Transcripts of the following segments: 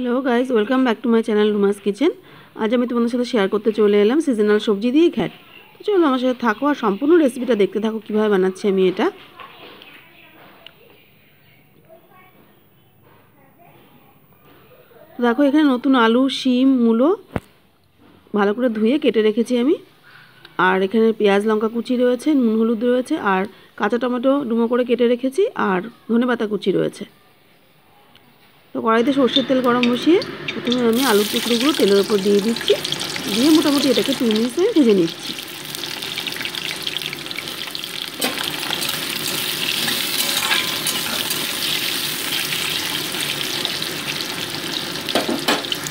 Hello guys, welcome back to my channel রুমাস kitchen. আজ আমি তোমাদের সাথে শেয়ার করতে চলে এলাম সিজনাল সবজি দিয়ে ঘ্যাট। তো চলো আমার সাথে থাকো আর সম্পূর্ণ রেসিপিটা দেখতে থাকো কীভাবে বানাচ্ছি আমি এটা। তো দেখো এখানে নতুন আলু, শিম, মূলো ভালো করে ধুয়ে কেটে রেখেছি আমি। আর এখানে পেঁয়াজ লঙ্কা কুচি রয়েছে, নুন হলুদ রয়েছে, আর কাঁচা টমেটো ডুমো করে কেটে রেখেছি, আর ধনেপাতা কুচি রয়েছে। তো কড়াইতে সর্ষের তেল গরম বসিয়ে প্রথমে আমি আলুর টুকরোগুলো তেলের উপর দিয়ে দিচ্ছি, দিয়ে মোটামুটি এটাকে 2 মিনিট আমি ভেজে নিচ্ছি।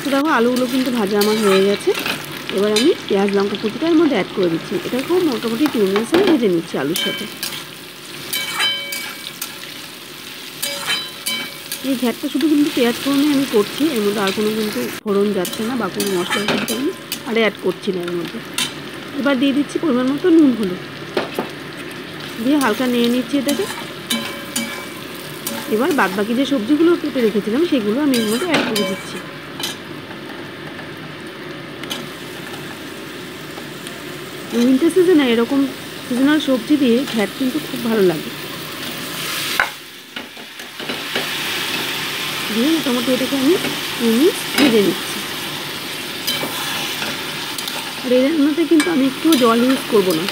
তো দেখো আলুগুলো কিন্তু ভাজা আমার হয়ে গেছে। এবার আমি পেঁয়াজ লঙ্কা কুচিটা এর মধ্যে অ্যাড করে দিচ্ছি। এটাকেও মোটামুটি 2 মিনিট আমি ভেজে নিচ্ছি আলুর সাথে। এই ঘ্যাটটা শুধু কিন্তু পেঁয়াজ ফোড়নে আমি করছি, এর মধ্যে আর কোনো কিন্তু ফোড়ন যাচ্ছে না বা কোনো মশলা কিন্তু আমি আর অ্যাড করছি না এর মধ্যে। এবার দিয়ে দিচ্ছি পরিমাণ মতো নুন হলুদ, দিয়ে হালকা নিয়ে নিচ্ছি এটাকে। এবার বাদবাকি যে সবজিগুলো কেটে রেখেছিলাম সেগুলো আমি এর মধ্যে অ্যাড করে দিচ্ছি। উইন্টার সিজনে এরকম সিজনাল সবজি দিয়ে ঘ্যাট কিন্তু খুব ভালো লাগে। দিয়ে মোটামুটি এটাকে আমি 2 মিনিট ভেজে নিচ্ছি। আর এই রান্নাতে কিন্তু আমি একটু জল ইউজ করবো না।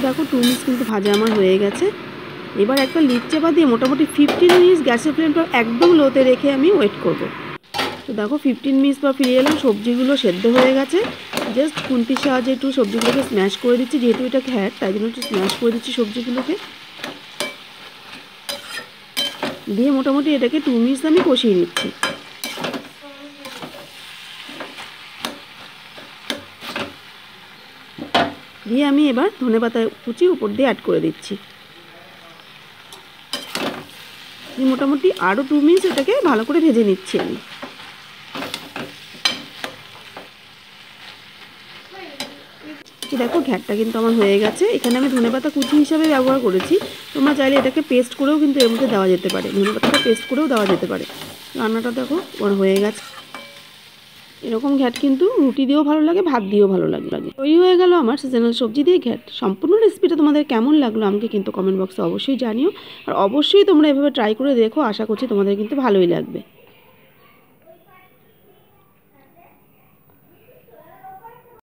দেখো 2 মিনিট কিন্তু ভাজা আমার হয়ে গেছে। এবার একটা লিড চাপা দিয়ে মোটামুটি 15 মিনিট গ্যাসের ফ্লেমটা একদম লোতে রেখে আমি ওয়েট করব। তো দেখো 15 মিনিট পর ফিরে এলাম, সবজিগুলো সেদ্ধ হয়ে গেছে। জাস্ট খুন্তির সাহায্যে একটু সবজিগুলোকে স্ম্যাশ করে দিচ্ছি, যেহেতু এটা ঘ্যাট তাই জন্য একটু স্ম্যাশ করে দিচ্ছি সবজিগুলোকে। দিয়ে মোটামুটি এটাকে 2 মিনিট আমি কষিয়ে নিচ্ছি। দিয়ে আমি এবার ধনেপাতা কুচি উপর দিয়ে অ্যাড করে দিচ্ছি। মোটামুটি আরও 2 মিনিট এটাকে ভালো করে ভেজে নিচ্ছি আমি। দেখো ঘ্যাটটা কিন্তু আমার হয়ে গেছে। এখানে আমি ধনেপাতা কুচি হিসাবে ব্যবহার করেছি, তোমরা চাইলে এটাকে পেস্ট করেও কিন্তু এর মধ্যে দেওয়া যেতে পারে, ধনেপাতাটা পেস্ট করেও দেওয়া যেতে পারে। রান্নাটা দেখো আমার হয়ে গেছে। এরকম ঘ্যাট কিন্তু রুটি দিয়েও ভালো লাগে, ভাত দিয়েও ভালো লাগে। তৈরি হয়ে গেল আমার সিজনাল সবজি দিয়ে ঘ্যাট। সম্পূর্ণ রেসিপিটা তোমাদের কেমন লাগলো আমাকে কিন্তু কমেন্ট বক্সে অবশ্যই জানিও। আর অবশ্যই তোমরা এভাবে ট্রাই করে দেখো, আশা করছি তোমাদের কিন্তু ভালোই লাগবে।